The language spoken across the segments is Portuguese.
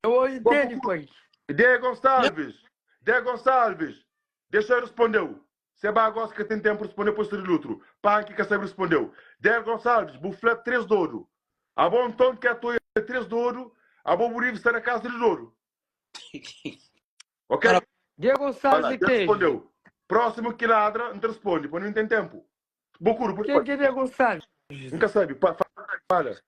Eu entendo, pai. Diego Gonçalves, deixa eu responder. Se é gosta que tem tempo para responder para o outro. Panque que sabe respondeu. Diego Gonçalves, buflet 3 de ouro. A bom tom que a tua 3 de ouro, a bom Burivo está na casa de ouro. Ok? Diego Gonçalves é quem? Respondeu. Próximo que ladra, não te responde, porque não tem tempo. Bocuro, por Quem que é Diego Gonçalves? nunca sabe. Fala.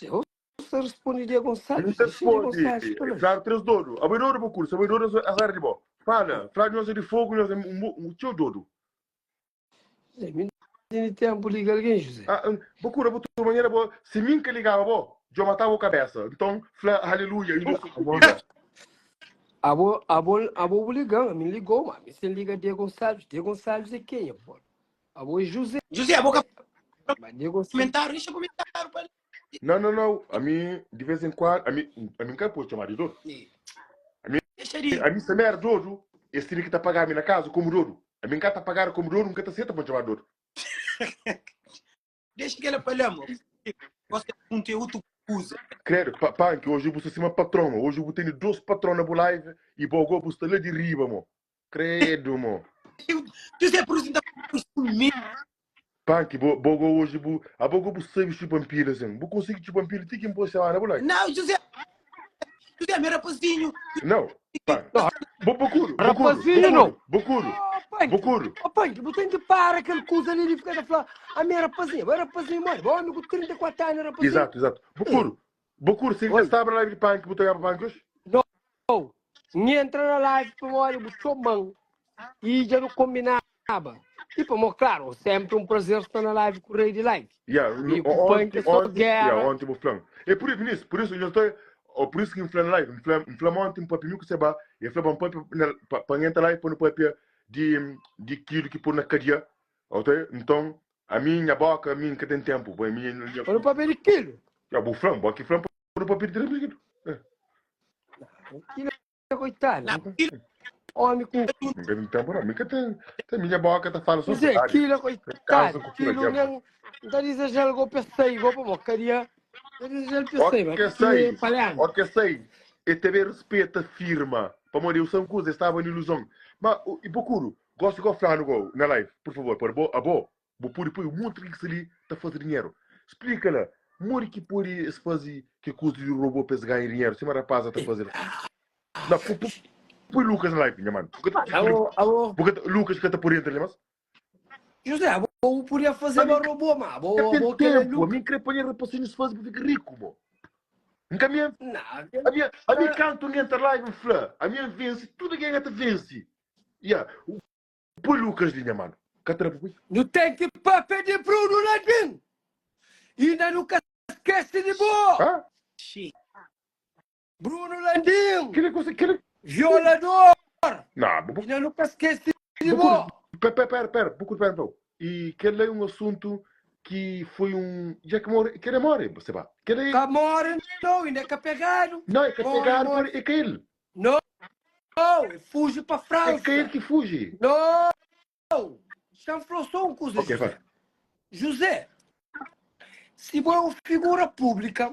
Eu só respondi Diego Gonçalves. Não te Deixa Diego responde. Gonçalves. Claro, 3 de ouro. A ouro, Bocuro. Se a ouro, azar de bom. Fala. Fala, nós é de fogo, nós é um tio de ouro. Me tem tempo ligar alguém, José. Bocuro, botou maneira boa. Se mim que ligava, bom, eu matava a cabeça. Então, fala, aleluia. A boa ligando, me ligou, mas você liga Diego Gonçalves. Diego Gonçalves é quem, pô? A boa é José. José, a boca Mas Diego Gonçalves. comentário, deixa comentário para Não. A mim, de vez em quando, a mim que pode chamar de dono. A mim se me era dono, esse time que está a pagar a mim na casa como dono. A mim que está a pagar como dono, nunca está certo para chamar dono. deixa que ele falamos. Gosta de conteúdo que usa. Credo, que hoje você se uma patrona. Hoje eu tenho 2 patronas por live e vou gostar de riba, mo. Credo, mo. José, por isso, Punk, hoje, a bogo sabe se vampiro, assim. Vou conseguir te vampiro, tem que impor semana, por lá. não, José, meu rapazinho. Não, pá. Bocuro. Rapazinho, não. Bocuro. Pai, tu tem de parar aquele coisa ali e ficar a falar. A minha rapazinha, mano. Bom, amigo, 34 anos, rapazinho. Exato. Bocuro, se ele estava na live de punk, botou a punk hoje? Não. Me entra na live para olha, botou mão. E já não combinava. E, pô, claro, sempre um prazer estar na live com o Rei de Live. Ontem, vou falar. É por isso, eu estou. Por isso que eu falei na live, eu falei ontem para mim que você vai, eu falei para entrar live para não pôr de quilo que pôr na cadeia. Então, a minha boca, a minha que tem tempo. Para não papel de quilo. Vou falar, boca para não papel de 3 quilo. Quilo é coitado. Homem com. Não tem tempo, não. Tem minha boca, tá falando sobre isso. Quilo é coitado. Quilo não. Não diz já algo pensei, igual para mocaria. Não diz já pensei, mas. Ok, sei. E teve respeito, firma. Para morrer, o São Cruz estava em ilusão. Mas, e Bocuro, gosto de falar na live, por favor, por vou pôr um monte de ali está a fazer dinheiro. Explica-lhe. Mori que pôr se fazer que custa de robô para ganhar dinheiro. Se uma rapaz está a fazer. Não, põe Lucas na live, minha mano. Porque Lucas que está por dentro, mas. José, eu podia fazer uma robô, mas vou querer Lucas. A minha querer pôr rapaz se fazer para ficar rico, mo. A minha canto entra live, flã. A minha vence, tudo que entra vence. Põe Lucas, minha mano. Não tem que pedir Bruno Landim. Ainda nunca esquece de boa. Bruno Landim. Violador. Não, ainda nunca esquece de boa. Pera. E que é um assunto que foi já que ele mora, você vai. Que mora, não, ainda é que pegaram. Não, é que pegaram, é que ele. Não, ele fuge para a França. É que ele que fuge. Não, já falou só uma coisa, okay, José. José, se você é uma figura pública,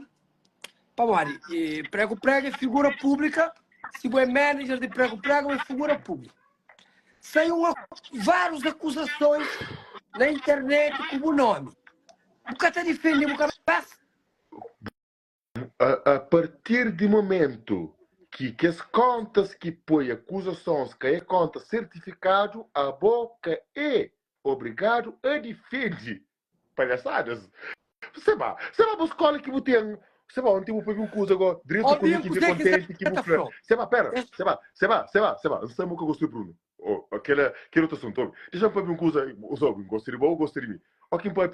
Pamari, prego é figura pública, se você é manager de prego é figura pública. Saiu várias acusações na internet como nome. Você está defendendo o cabeça? A partir do momento que as contas que põe acusações, que é conta certificado, a boca é obrigado a defender. Palhaçadas. Você vai para a escola que você tem. Você vai, ontem eu peguei um curso agora, direito comigo, que contente, que você. Você vai, pera. Você vai. Não sei o que eu gostei, Bruno. Aquele outro assunto. Deixa eu pegar um curso, eu gostei de você, gostei de mim. Ok, pai,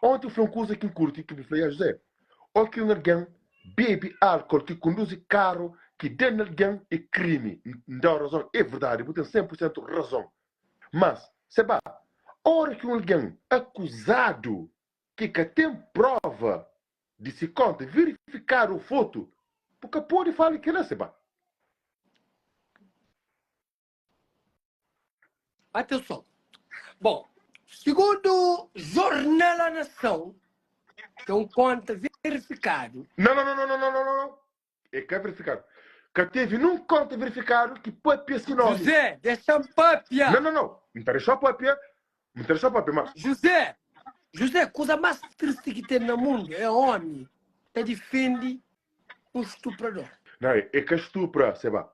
ontem foi um curso aqui em curto, que me falei, José, ok, alguém bebe álcool, que conduz carro, que dá alguém é crime. Não dá razão, é verdade, você tem 100% razão. Mas, você vai, hora que alguém acusado, que tem prova de se conta, verificar o foto, porque pode falar que não se vai. Atenção. Bom, segundo o Jornal A Nação, Tem conta verificado. Não. É que é verificado. Que teve num conta verificado que pode ter esse nome. José, deixa-me papia. Não. Me interessou papia. Mas... José, coisa mais triste que tem no mundo é homem que defende um estuprador. Não, é que estupra, Seba.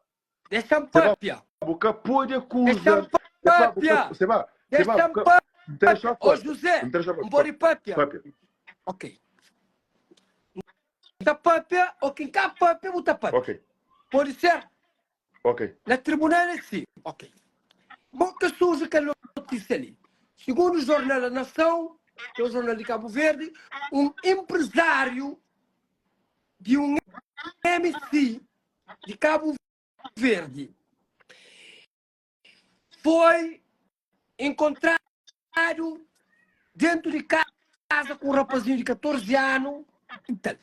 Deixa-me papia. Boca pode acusar. Deixa-me papia. Seba. Deixa-me papia. Ô, José, um bora papia. Ok. Muita papia, ou quem quer papia, muita papia. Ok. Pode ser? Ok. Na tribunal é sim. Ok. Bom, que surge aquela notícia ali. Segundo o Jornal da Nação, que é o jornal de Cabo Verde, um empresário de um MC de Cabo Verde foi encontrado dentro de casa com um rapazinho de 14 anos. Então,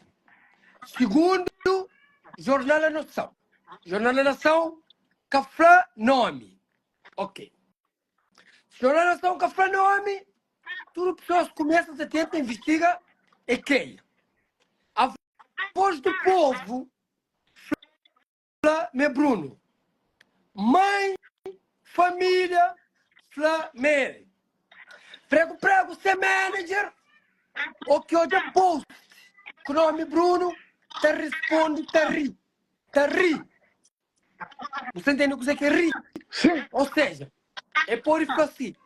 segundo o Jornal da Nação. Jornal da Nação, Café Nome. Ok. Jornal da Nação, Café Nome, tudo as pessoas começam a tentar investigar é quem? A voz do povo, Flá Bruno. Mãe, família, Flá Mary. Prego, ser manager, o que hoje é post, com o nome Bruno, te responde, te ri. Você entende o que é rir? Sim. Ou seja, é por isso assim.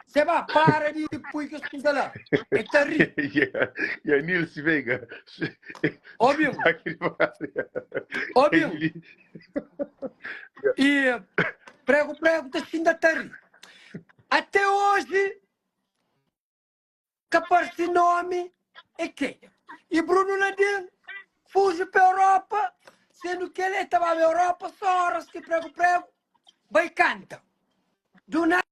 Você vai, para de pôr que as coisas lá. É te ri. E a Nilce Veiga. Óbvio. Óbvio. E prego, tá xinda te ri. Até hoje, que aparece nome é quem? E Bruno Landim fuge para a Europa, sendo que ele estava na Europa, só horas que prego, vai canta. Do nada,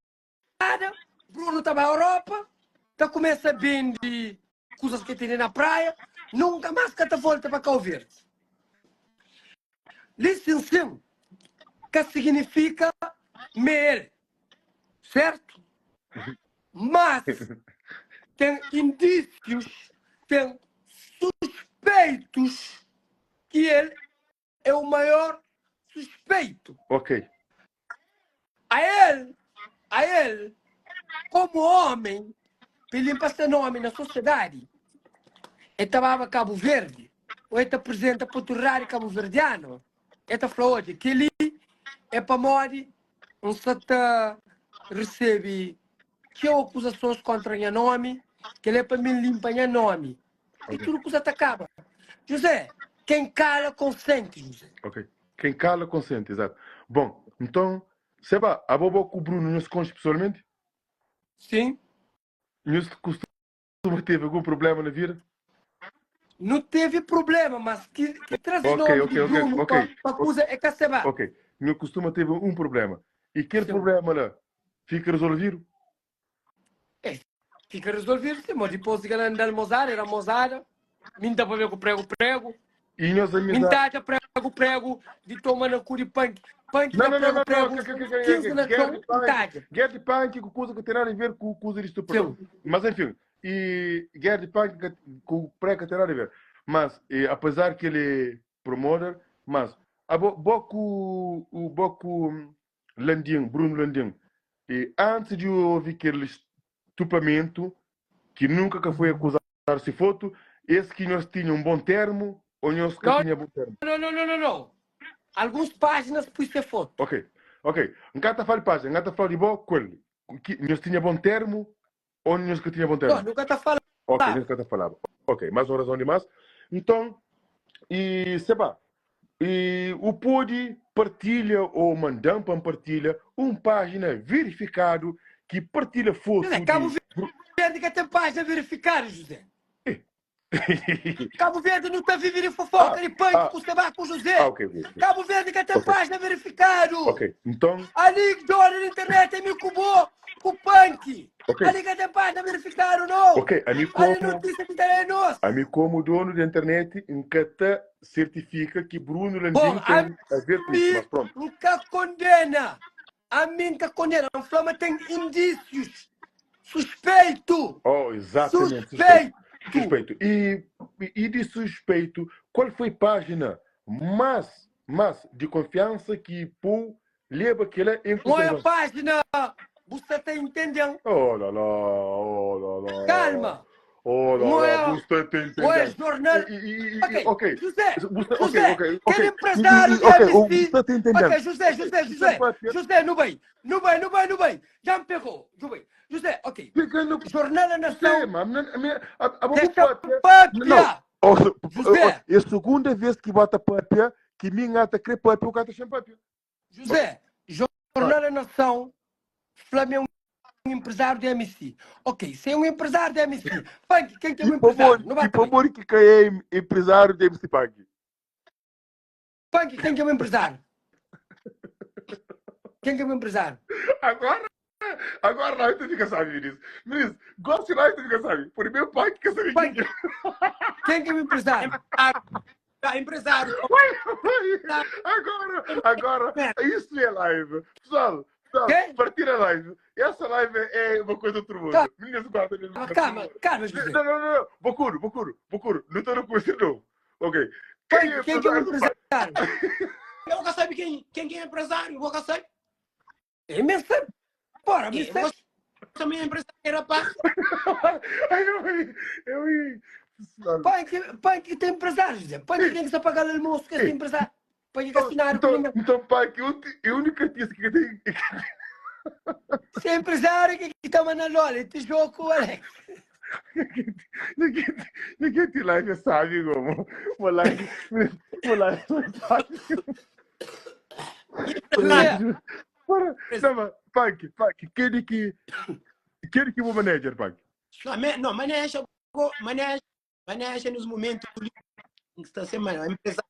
Bruno estava na Europa, tá começa a vender coisas que tem na praia, nunca mais que volta para Cabo Verde. Licencião, que significa mel, certo? Mas tem indícios, tem suspeitos que ele é o maior suspeito. Ok. A ele, como homem, ele passa nome na sociedade, ele estava em Cabo Verde, ou ele apresenta para o terrário cabo-verdiano, ele falou hoje que ele é para morrer, não se recebe que acusações contra o nome, que ele é para me limpar o nome. E tudo que você acaba. José, quem cala consente, José. Ok. Quem cala consente, exato. Bom, então, Seba, a bobo com o Bruno não se conhece pessoalmente? Sim. Não se costuma ter algum problema na vida? Não teve problema, mas que traz o nome de Bruno para a coisa é que Seba. Ok. Não costuma ter um problema. E aquele Sim. problema lá fica resolvido? Fica resolvido, sim, mas depois de andar almoçar, era almoçada, minta para ver com prego. E nós amizade. Minta prego, de tomar na cu de punk. Punk não. 15 na chão, guerra de punk com coisa que tem nada a ver com coisa de estuprador. Mas enfim, e guerra de punk com prego tem nada a ver. Mas, apesar que ele é promotor, mas, o Boco Landim, Bruno Landim, e antes de ouvir aquele estupamento, que nunca foi acusado de foto, esse que nós tinha um bom termo, ou nós que tinha bom termo? Não. Algumas páginas pus ter foto. Ok. Nunca está falando de página, nunca está falando de boa coisa. Nós tinha bom termo, ou nós que tinha bom termo? Não, nunca está falando. Ok, nunca está falando. Ok, mais uma razão de mais. Então, e Seba, e o pode partilha ou mandam para partilha uma página verificado que partilha foto de... Cabo Verde que tem página verificada, José. Cabo Verde não está vivendo em fofoca de punk com o Seba, com o José. Ok. Cabo Verde que tem página verificado. Ok, então... Ali que dona na internet é me cubou com o punk. Ali que tem página verificado, não. Ok, Ali notícia que tem nossa. A mim como dono da internet, nunca certifica que Bruno Landim tem a ver com isso, mas pronto. Nunca condena. A mim nunca condena. A Flama tem indícios. Suspeito. Oh, exatamente. Suspeito. Suspeito. E de suspeito, qual foi a página mais de confiança que pô leva aquela em Não é a consideração? página. Você está entendendo? Oh lá lá, oh lá lá. Calma. Oh Não lá é, lá, você está não é entendendo? jornal. Ok, Ok. José, Você- José, ok. aquele empresário de Ok, MC. você está entendendo? Ok, José, não vai. Já me pegou. José, ok. Pegando Jornal da Nação. tema, a Deixa pátria. pátria. Não, José. é a segunda vez que bota pátria, que minha ata crê pátria, o cara sem pátria. José, Jornal da Nação. Flamengo é um empresário de MC. Ok, se é um empresário de MC, Punk, quem que é um empresário? Não E bate por bem. amor que é empresário de MC Pag. Punk, quem que é um empresário? Quem que é um empresário? Agora nós tu fica sabe disso. Ministro, gosto de nós tu fica sabe. Por meu pai que sabe Punk, que quem que é um empresário? Empresário. Agora, isso é live. Pessoal, Quê? partir a live. Essa live é uma coisa do outro mundo. Calma. Meninas, guarda. Calma, José. Não. Bocuro. Não estou no curso, não. Ok. Punk, quem que é um empresário? Eu nunca sabe quem é empresário. Eu nunca sabe. É mesmo? Bora, me Você também é empresário, rapaz. Eu ia. Punk tem empresário, José. Punk tem que se pagar o almoço que é empresário. Punk que assinar comigo. Então, pai, que a única artista que tem. Se é empresário, que está mandando olha, te jogo, Alex. Ninguém te live sabe como. Uma live sabe. Não, Punk, quem que o manager, Punk? Não, maneja nos momentos em que está sendo empresário.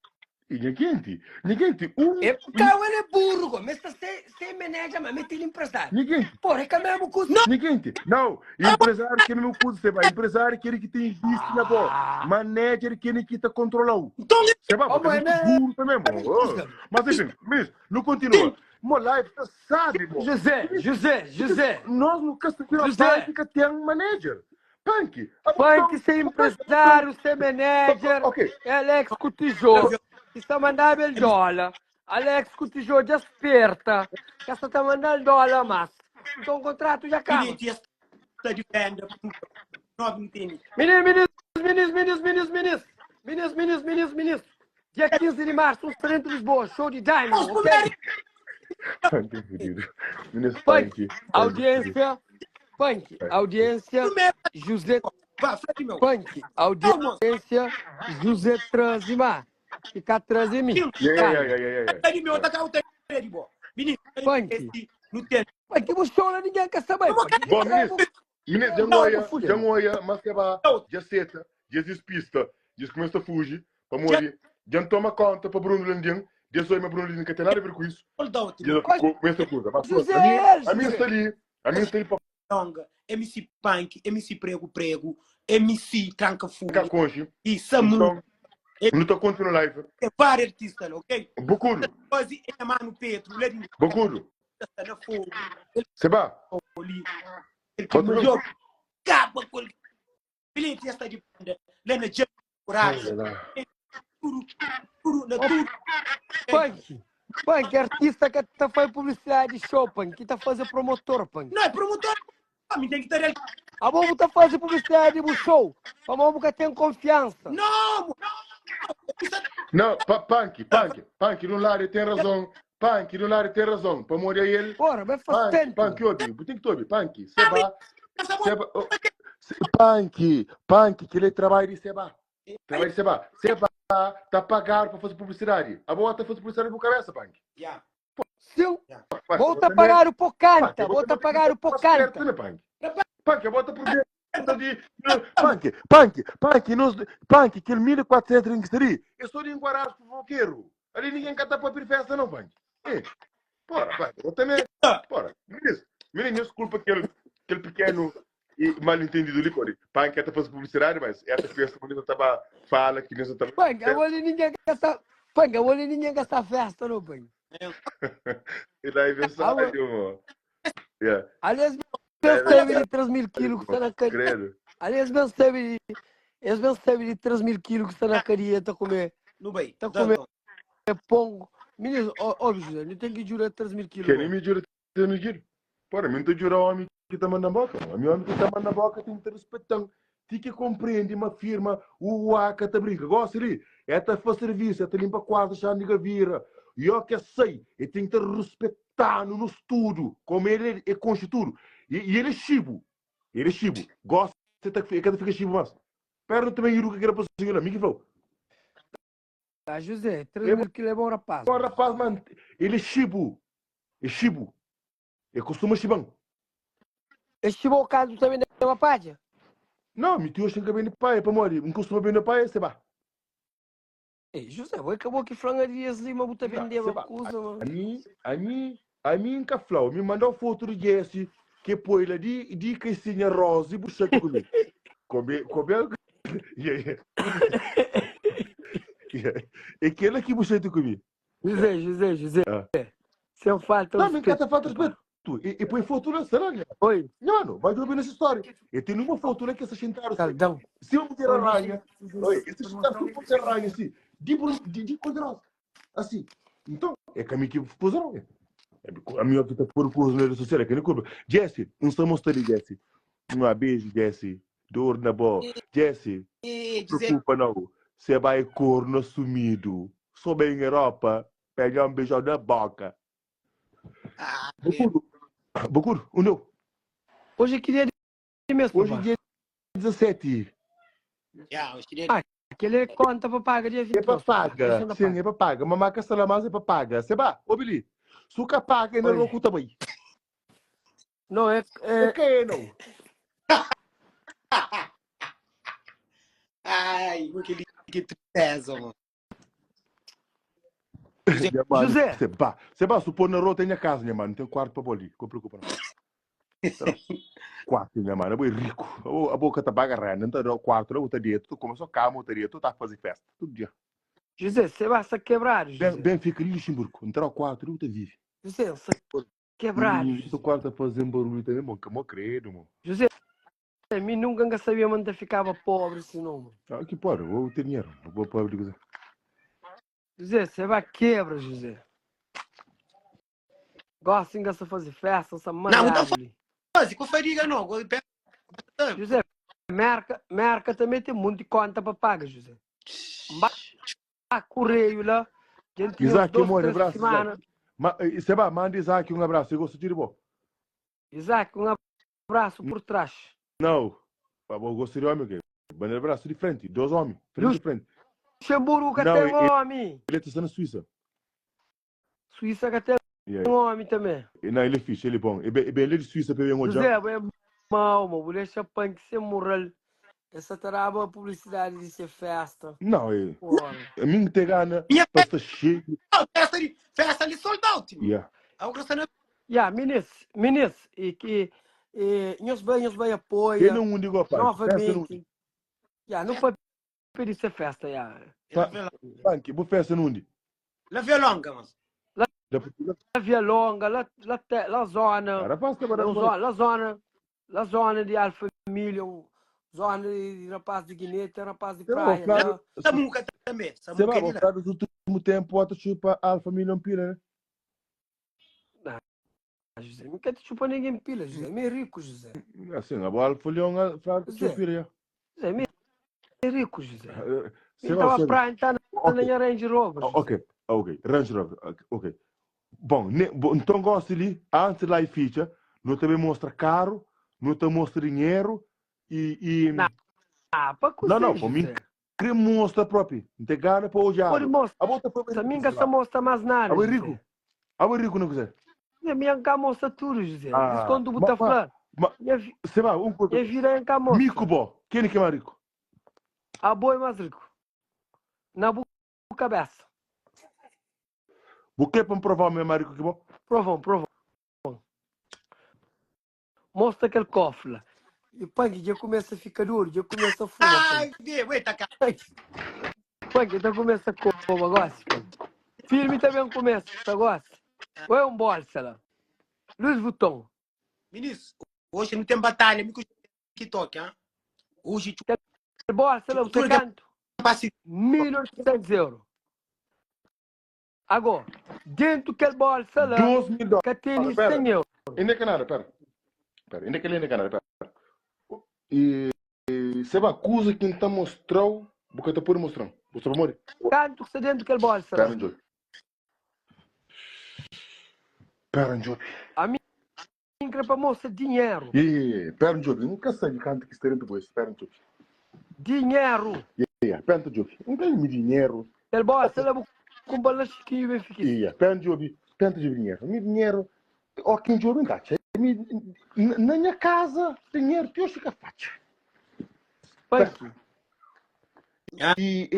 E ninguém te. Então ele é burro, mas se maneja, mas mete ele empresário. Ninguém. Porra, é que é mesmo custo. Ninguém. Não, empresário que não custa, você vai. Empresário aquele que tem visto na boa. Manager aquele que está controlando. Então, Você vai, porque é burro também, mano. Mas enfim, ministro, não continua. Uma live, você sabe, mano. José. Nós nunca sabemos que tem um manager. Punk. Punk ser empresário, ser manager. Ok. É Alex Cutijô. Que está mandando el dólar. Alex Cutijô de esperta. Que está mandando dólar, mas. Então o contrato já acaba. está de venda. Não entende. Meninos. Dia 15 de março, um Centro Lisboa, show de Diamond, ok? Punk, querido. Ministro Punk, audiência, José. Punk, audiência, José Transima. Fica Transimi. Punk. Punk, o show não ninguém quer saber. Bom, ministro, já moia, mas que vai, já seta, já despista, já começa a fugir, para morrer, já toma conta para Bruno Landim, já sou meu Bruno Landim, que tem nada a ver com isso. Já começa a coisa. Mas a minha está ali para MC Punk, MC Prego, MC Tranca Fuga e Samu. Não estou continuando live. É vários artistas, ok? Bocuro. Quase é Mano Pedro, Bocuro. na fogo. Seba. Ele que melhor acaba com ele. Ele tem esta de banda. Lena de coragem. Tudo. Punk, artista que está fazendo publicidade de show, Punk, que está fazendo promotor, Punk. Não, é promotor. Me tem que ter ele. A bomba está fazendo publicidade do show. A bomba que tem confiança. Não. Não, Punk, no lado tem razão. Punk, no lado tem razão. Para morrer ele. Bora, vai fazer tempo. Punk, tem que ouvir. Punk, Punk, que ele trabalha de Seba. Seba está pagado para fazer publicidade. A boa está fazendo publicidade por cabeça, Punk. Sim. Volta a pagar o Pocanta. Punk, eu boto por dentro de... Punk, que 1400 ringues. Eu sou de enguarado pro foqueiro. Ali ninguém canta para abrir festa, não, Punk. Bora, Punk, eu também... Bora, menino, desculpa aquele pequeno e mal entendido ali, Cori. Punk quer fazer publicidade, mas essa festa bonita estava fala que nessa estava... Punk, eu vou ali ninguém gastar festa, não, Punk. E daí, mensagem, mano. Aliás, meu teve de 3.000 quilos, credo. aliás, meu teve Eles vão saber de 3.000 quilos que está na carinha, está a comer. No bem. Está a comer pongo. Menino, ó, José, não tem que jurar 3.000 quilos. Quem me jura ter no giro? Para mim, tu jura o homem que está mandando boca. O homem que está mandando boca tem que ter respeitão. Tem que compreender uma firma, o ACA está brinca. Gosta ali. É te fazer serviço, é te limpa quarto, já ninguém vira. E eu que sei, ele tem que ter respeitado no estudo, como ele é constituído. E ele é chibo. Ele é chibo. Gosta de ficar chibo, mas. Perna também, eu que era para o senhor, amigo, falou. Ah, José, 3.000 quilos é bom rapaz. Bom rapaz, mano, ele é chibo. É chibo. Ele costuma chibão. Este bocado também é uma página? Não, me tio tem que bem de pai, para morrer. Não costuma bem de pai, você vai. Ei, José, vai acabou que frangarias ali, mas botar vender uma coisa, mano. A mim, nunca falou. Me mandou foto do Jesse, que põe lá de caixinha rosa e buchete comigo. Come. E que ela que buchete comigo. José. Se eu falta não, me encanta falta respeito. E põe foto lá, será? Oi. Não, vai ouvir nessa história. E tem uma foto lá que essa sentaram. Caldão. Se eu meter a ranha, essa sentaram, se eu meter a ranha assim, de poderosa. Assim. Então, é caminho que puseram. A minha que está por curso na rede social, é que não curva. Jesse, não só mostrar Jesse. Um beijo, Jesse. Dor na boa. Jesse, não preocupa não. Você vai corno sumido. Sou bem em Europa. Pega um beijo na boca. Bocuro, não. Hoje eu queria mesmo. Hoje é dia 17. Aquele conta para pagar dia 20. É para pagar. Sim, é para pagar. Mamãe que está mais é para pagar. Você vai, ô Billy. Suca paga e não louco também. Não, é que não. Ai, que tristeza, mano. José. Você vai supor na rua tem a casa, minha mano. Não tem quarto para bolir. Não preocupa não. Quarto, minha mano. É rico. A boca tá bagarrando. Não tá no quarto, não tá dentro. Tu começou a cama, tá dentro. Tu tá fazendo festa. Todo dia. José, você vai se quebrar, José. Bem fica ali, Luxemburgo. Entrar ao quarto, não tá vive. José, você quebrar. Tu quarto tá fazendo barulho também, mano. Que credo, mano. José, mim nunca sabia onde ficava pobre, senão, mano. Ah, que pode, eu vou ter dinheiro. Eu vou pobre de coisa. José, você vai quebra, José. Gosta de fazer festa, essa Não, não faz com fariga, não. José, merca também tem muito de conta para pagar, José. Correio lá. Isaac, amor, um abraço. Você vai, manda Isaac um abraço. Eu gosto de bom. Isaac, um abraço por trás. Não, eu gosto de homem, ok? Um abraço de frente, 2 homens, frente a frente. Luxemburgo que tem homem. Ele está na Suíça. Suíça que tem homem também. Não, ele é fixe, ele é bom. Ele é de Suíça, para ver um José, é mal, mano. Mulher chapão que você moral. Essa taraba publicidade de ser festa. Não, a mim tem gana, festa cheia. Festa ali soldado. Meninas, e que nós vai apoio. Eu não digo a parte. Novamente. Não foi pedir ser festa, Banque, vou festa onde? La Via Longa, mas. La Via Longa, la zona. La zona de Alfa Família, zona de rapaz de Guineta, rapaz de praia. Samuca também. Você vai voltar no último tempo, outra chupa Alfa Família pila, né? José, não quer te chupar ninguém pila, José. É meio rico, José. Assim, a Alfa Leão, fraco, chupa já. José, é meio rico, José. Então a praia está na Range Rover. Ok, Range Rover, ok. Bom, então gosto ali, antes lá e ficha, não também mostra carro, não te mostra dinheiro e... para cozer, Não, para mim, queria mostrar próprio, não tem gana para olhar. Pode mostrar, a mim não mostra mais nada, José. Rico, não quiser. A minha cá mostra tudo, José. Diz quando botar flor. Você vai, coisa. Vira em cá mostra. Mico bom, quem é que é mais rico? A boa é mais rico. Na cabeça. O que para provar o meu marido que bom? Provão. Mostra aquele cofre lá. E Pang, já começa a ficar duro, já começa a fumar. Ai, tá cá. Pang, então começa a comer, gosta. Firme também começa, gosta. Ou é bolsa lá? Luiz Vuitton. Ministro, hoje não tem batalha, me que toque, hein? Hoje bolsa lá, você canto. 1.800 euros. Agora, dentro daquele bolsa lá, $2.000. que tem Pera. 100 euros. Ainda que nada, pera. Ainda que nada, pera. E você vai acusa quem tá mostrando, porque tá por mostrar. Você vai morrer. Quanto que está dentro daquele bolsa lá? Pera, Job. Pera, Job. A mim, para mostrar dinheiro. Pera, Job. Nunca sei de canto que está dentro do Pera, Job. Dinheiro. Pera, Job. Não tem dinheiro. Aquele bolsa lá, com balanço que eu fiquei. Pera, Job. Pera, dinheiro. Meu dinheiro. Ó, quem Job não dá. Na minha casa, dinheiro que eu fico fácil. Punk. E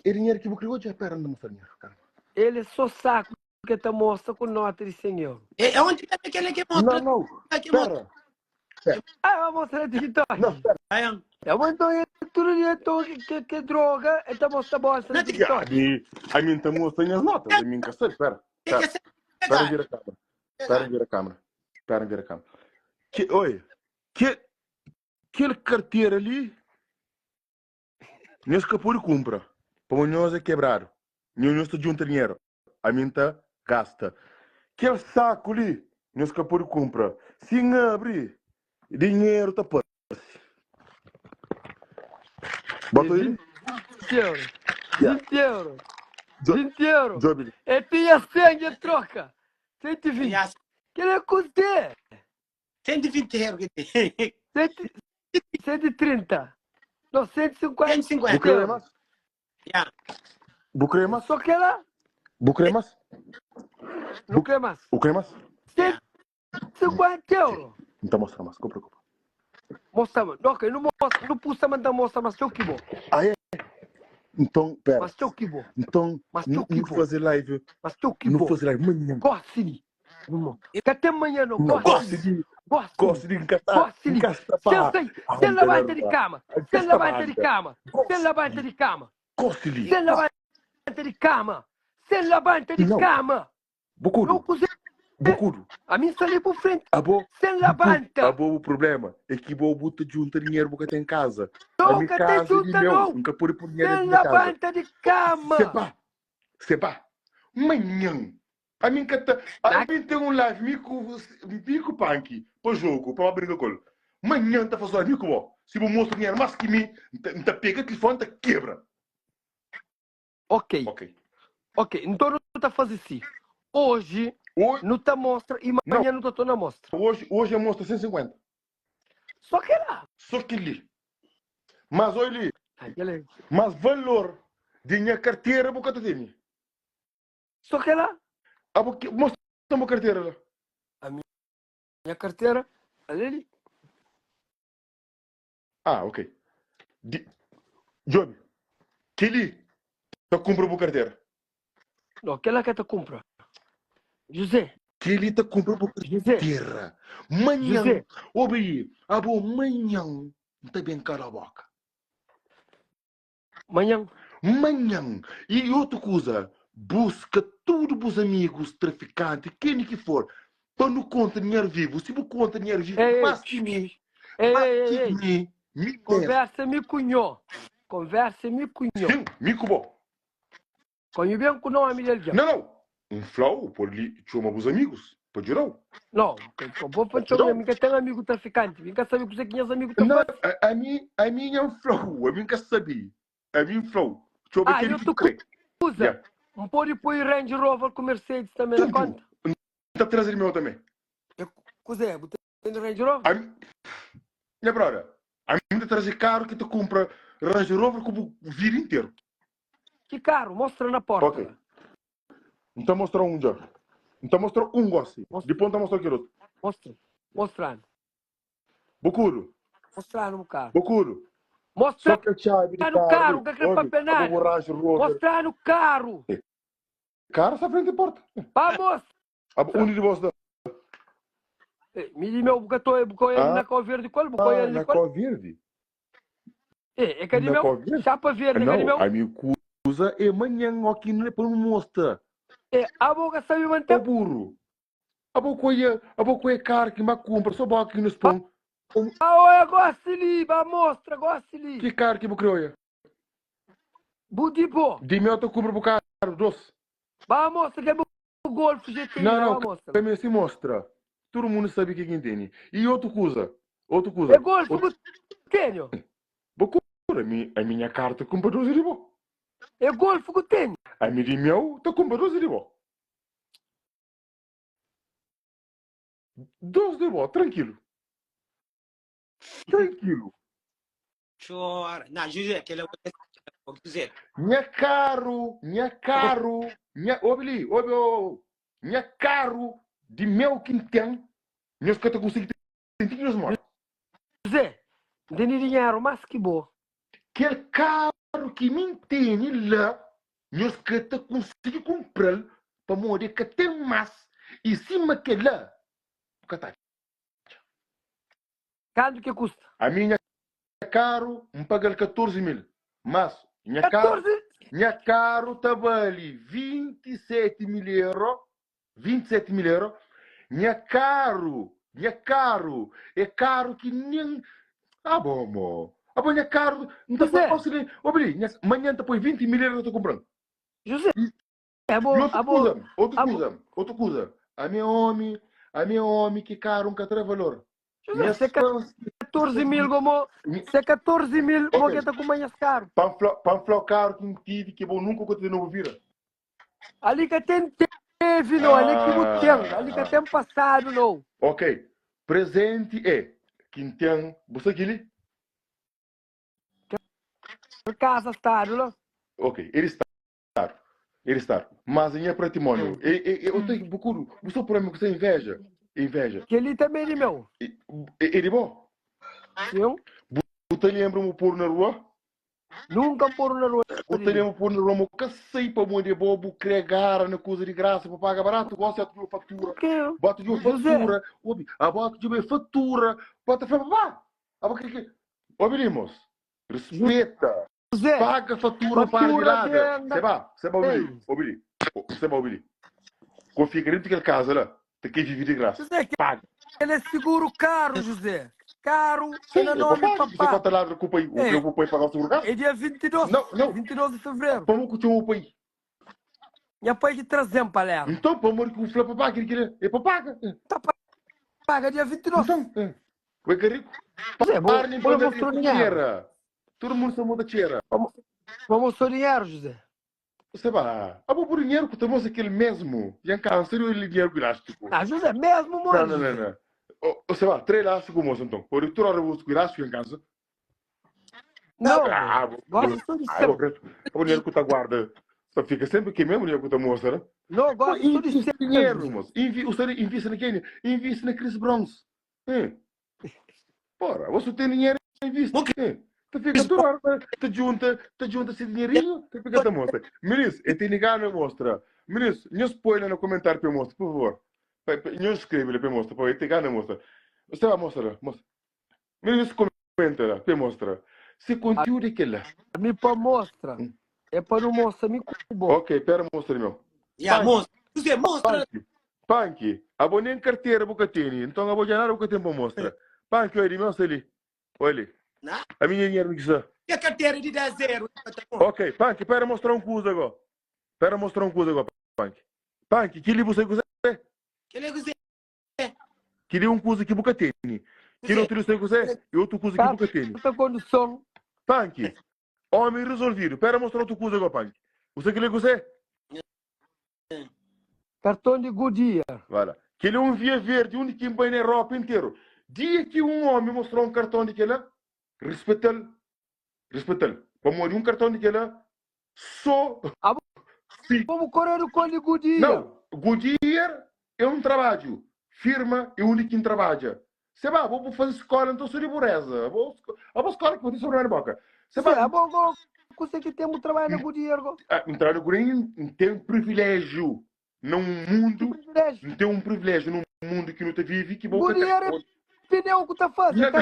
dinheiro que eu criou já pera, não mostra dinheiro, cara. Ele só saco que te mostra com nota de 100 euros. É onde é aquele que mostra? Não. Pera. Ah, eu vou mostrar de TikTok. Não, pera. Eu vou então tudo dia que droga, então mostra bolsa de TikTok. A mim tá mostrando as notas. A mim quer saber, pera. Pera, vira a câmera. Pera, vira a câmera. Oi, aquele carteira ali, nós capô de compra. Para nós é quebrado. Nós está junto dinheiro. A mim tá gasta. Aquele saco ali, nós capô de compra. Se abre, dinheiro tá para. Bota ele? 20 euros. 20 euros. 20 euros. Job. E tinha 100 de troca. 120. Que é custe? 120 euros que tem. 130. Não, 150. 150. Bucremas? Yeah. Bucremas? Só que ela Bucremas? não quer mais. Bucremas? 150 euros. Não tá mostrando mais, não preocupa. Mostra, não, que não mostra, não precisa mandar mostrar, mas seu que bom. Ah, é? Então, pera. Mas seu que bom. Então, Mas não tu que bom. fazer live. Mas seu que Não bom. fazer live amanhã. Goste de. Que até amanhã não. Não, Goste gosto de. Goste Gosto de encatar. Goste de. Sem levanta de cama. Sem levanta de cama. Sem levanta de cama. Gosto de. Sem levanta de cama. Sem levanta de cama. Não Bucudo. cozinha. Bucudo. A mim está ali por frente. Abo. Sem levanta. Abo, o problema é que vou botar junto dinheiro porque tem em casa. A Não, minha que casa tem junta meu. não. Nunca pôr dinheiro Sem em minha casa. levanta de cama. Seba. Manhã. A mim tem um live, mico punk, para jogo, para abrir o colo. Manhã tá fazendo mico bom. Se eu mostro dinheiro mais que mim, tá pega o telefone, tá quebra. Ok. Então não está fazendo assim. Hoje não está mostra e amanhã não está na mostra. Hoje eu mostro 150. Só que lá. Só que ali. Mas olha ali. Só Mas valor de minha carteira, boca tu tem. que lá. Mostra a minha carteira lá. A minha carteira, ali. Ah, ok. Job, que ali tá compra a carteira. Não, aquela que tu compra. José. Que ele tá comprando por carteira. Manhã. Ouve, amanhã. Não tá bem cara a boca. Manhã. E outra coisa, busca todos os amigos traficantes, quem que for, para não conta dinheiro vivo. Se não conta dinheiro vivo, faz de mim. Ei. Conversa-me cunhou. Sim, mico bom. Conhe bem com o nome dele. Não. Um flow, por ali, chama os amigos. Pode ir não? Não, vou pensar que eu tenho amigo traficante. Vem cá saber que você conhece amigo traficante. Não, a mim é um flow. A mim quer saber. A mim flow. Eu tô usa. Um pode pôr Range Rover com Mercedes também na conta. Tá trazendo meu também. Cosé, você tem Range Rover? Minha brother, a mim tá trazer carro que tu compra Range Rover como o vídeo inteiro. Que carro? Mostra na porta. Ok. Então mostra um já. Então mostra um gosto. Depois então mostra aquele outro. Mostrando. Bucuro. Mostrando o carro. Bucuro. Mostra no carro, que é para penar. Mostrar no carro. Carro está frente à porta. Vamos. Onde de você? Me diz meu bucato na cor verde qual? Na cor verde? É que meu chapa verde, não, meu. A minha coisa é manhã aqui não é para mostrar. A boca sabe manter. O burro. A boca é caro que me compra, só boca aqui no spawn. eu gosto ali, vai mostra, gosto ali. Que carro que você criou? Budibo. Dime eu tô comprando o carro, doce. Vai mostra que é o Golf GTI, Não, vai mostra. também se mostra. Todo mundo sabe o que entende. E outra coisa. É Golf Gutenho. A minha carta compra 12 de bom. É Golf Gutenho. A minha de meu, tá compra 12 de bom. 12 de bom, tranquilo. Tranquilo. Chora. Não, José, que ele é o José. Minha caro, minha caro de meu quintal, minhas coisas conseguem ter nos mortos. José, dê-me dinheiro, mas que bom. Aquele carro que me tem lá, minhas coisas conseguem comprar para morrer que tem mais. E cima que lá, Quanto que custa? a minha caro me paga 14 mil. Mas, minha 14? caro estava ali 27 mil euros. 27 mil euros. Minha caro, é caro que nem. Ah, bom, amor. Ah, bom, minha caro, não está José. fácil. Obri, amanhã depois 20 mil euros eu estou comprando. José, é E bom, outra coisa. A minha homem, que caro, nunca terá valor. José, se é 14 mil, como... Se é 14 mil, como que está com mais caro? Para o caro que tive, que eu nunca continuo a vir. Ali que teve, não. Ali que não tem. Ali que tem passado, não. Ok. Presente é quintan. Você aquele? Casa está, não? Ok. Ele está. Mas em patrimônio. Eu tenho procuro. O seu problema é que você inveja. Que ele também é meu. Ele é bom. Sim? Você lembra-me pôr na rua? Nunca pôr na rua. Você lembra-me pôr na rua? Eu cansei para morrer bobo, cregar na coisa de graça, para pagar barato. Gosta de uma fatura. Bota de uma fatura. Bota de uma fatura. Bota de uma fatura. Ouvi, moço. Respeita. José, Paga a fatura para de lado. Você vai ouvir. Confia dentro daquela casa lá. Tem que viver de graça. José, Paga. ele é seguro caro, José. Caro, Sim, ele é nome você papá. conta lá do culpa aí. Eu vou pagar o seguro carro? É dia 22. Não. 22 de fevereiro. Vamos continuar o país. Minha pai de trazendo para ela. Então, para morrer com o filho para pagar. É para pagar. Paga dia 22. Então, vai que rico. José, Parem para mostrar dar dinheiro. dinheiro. Todo mundo se muda dinheiro. Vamos mostrar dinheiro, José. Você vai. Por dinheiro que temos aquele mesmo. Já câncer ou ele dinheiro elástico. Ah, José, mesmo, mano. Não. Você vai, 3 elásticos, moço, então. Por isso, tu hora o elástico em casa. Não, gosto de sempre. O dinheiro que tu guarda. Só fica sempre que mesmo dinheiro que tu mostra, né? Não, gosto de sempre. Dinheiro, moço. Você investe naquele. Investe na Chris Bronx. Porra, você tem dinheiro e investe. Tu fica toda hora, tu junta esse dinheirinho, tu fica da mostra. Miris, eu te ligar na mostra. Miris, não spoiler no comentário para mostra, por favor. Não escreve para mostra, para eu te ligar na mostra. Você vai mostrar, mostra. Miris, comenta lá, para mostrar. Se conteúdo é que lá. Me para mostra. É para não mostrar, me cubo. Ok, pera, mostra, meu. Mostra. José, mostra. Punk, abonei em carteira, bocatini. Então, abonar o que tem para mostrar. Punk, olha, mostra ali. Olha. A minha dinheiro me quiser. E a carteira de 10 0. Ok, Punk, para mostrar coisa agora. Punk, que livro você quiser? Que ele é José. Que livro coisa que buca tem. Que outro você quiser? E outro coisa que buca tem. Essa condição. Punk, homem resolvido. Para mostrar outra coisa agora, Punk. Você que lhe quiser? Cartão de Goodyear. Voilà. Que ele é via verde, único que vai na Europa inteiro. Dia que um homem mostrou cartão de que lá, respeita-lo. Vamos morrer cartão de que lá, só... Vamos correr o código Goodyear. Não, Goodyear é trabalho. Firma é o único que trabalha. Você vai, vou fazer escola, então sou de pobreza. Vou escola que vou ter sobre a boca. Você vai. Você que tem um trabalho na Goodyear. Um trabalho grande tem um privilégio. Num mundo. Não tem um privilégio num mundo que não te vive. Que Goodyear é pneu que está fazendo.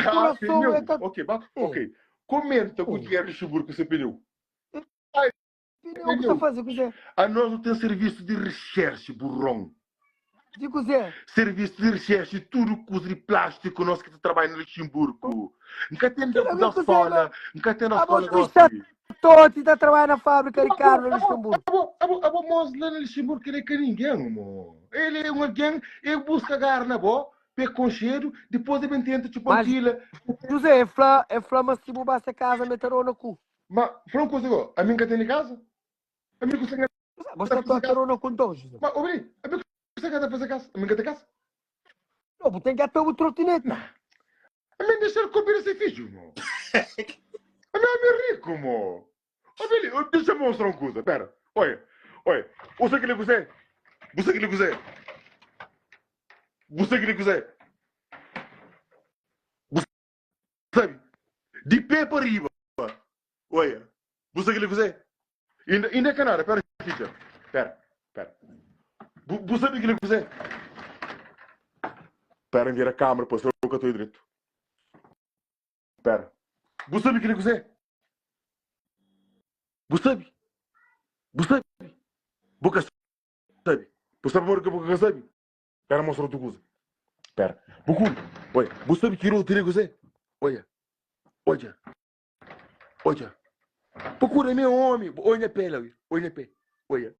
Ok. Comenta Goodyear de Chiburgo com esse pneu. Pneu que está fazendo. A nós não tem serviço de recherche, burrão. Digo Zé. Serviço de recherche, tudo coisa de plástico, nós que trabalhamos no Luxemburgo. Nunca tem da escola, nunca tem na escola. Todos está trabalhando na fábrica de carro no Luxemburgo. A moça lá no Luxemburgo ele quer ninguém, amor. Ele é um alguém, ele busca agarrar na boa, pega com cheiro, depois ele tenta tipo aquilo. José, é flama se tu basta casa, meterou no cu. Mas, falou uma coisa agora, a mim que tem em casa? A mim consegue... Você está meterou com dois, José. Mas, obri, a mim consegue fazer casa? A mim que tem casa? Não, tem que ter o trotinete. Não. A mim deixar comer esse filho, amor. A mim é rico, amor. Obri, deixa eu mostrar uma coisa, pera. Olha, você que lhe gostei? Você que lhe gostei? Você que lhe gostei? Sabe? De pé para arriba. Olha, você que lhe gostei? Ainda é canara, pera, filha. Pera. Você sabe que lhe gostei? Pera, vira a câmera, pois eu que estou direito. Pera. Você sabe que lhe gostei? Você sabe? Boca sabe? Você sabe que boca sabe? Pera, mostra outra coisa. Pera. Bucu, olha, você sabe que eu tirei você? Olha. Procura meu homem. Olha a pele, olha.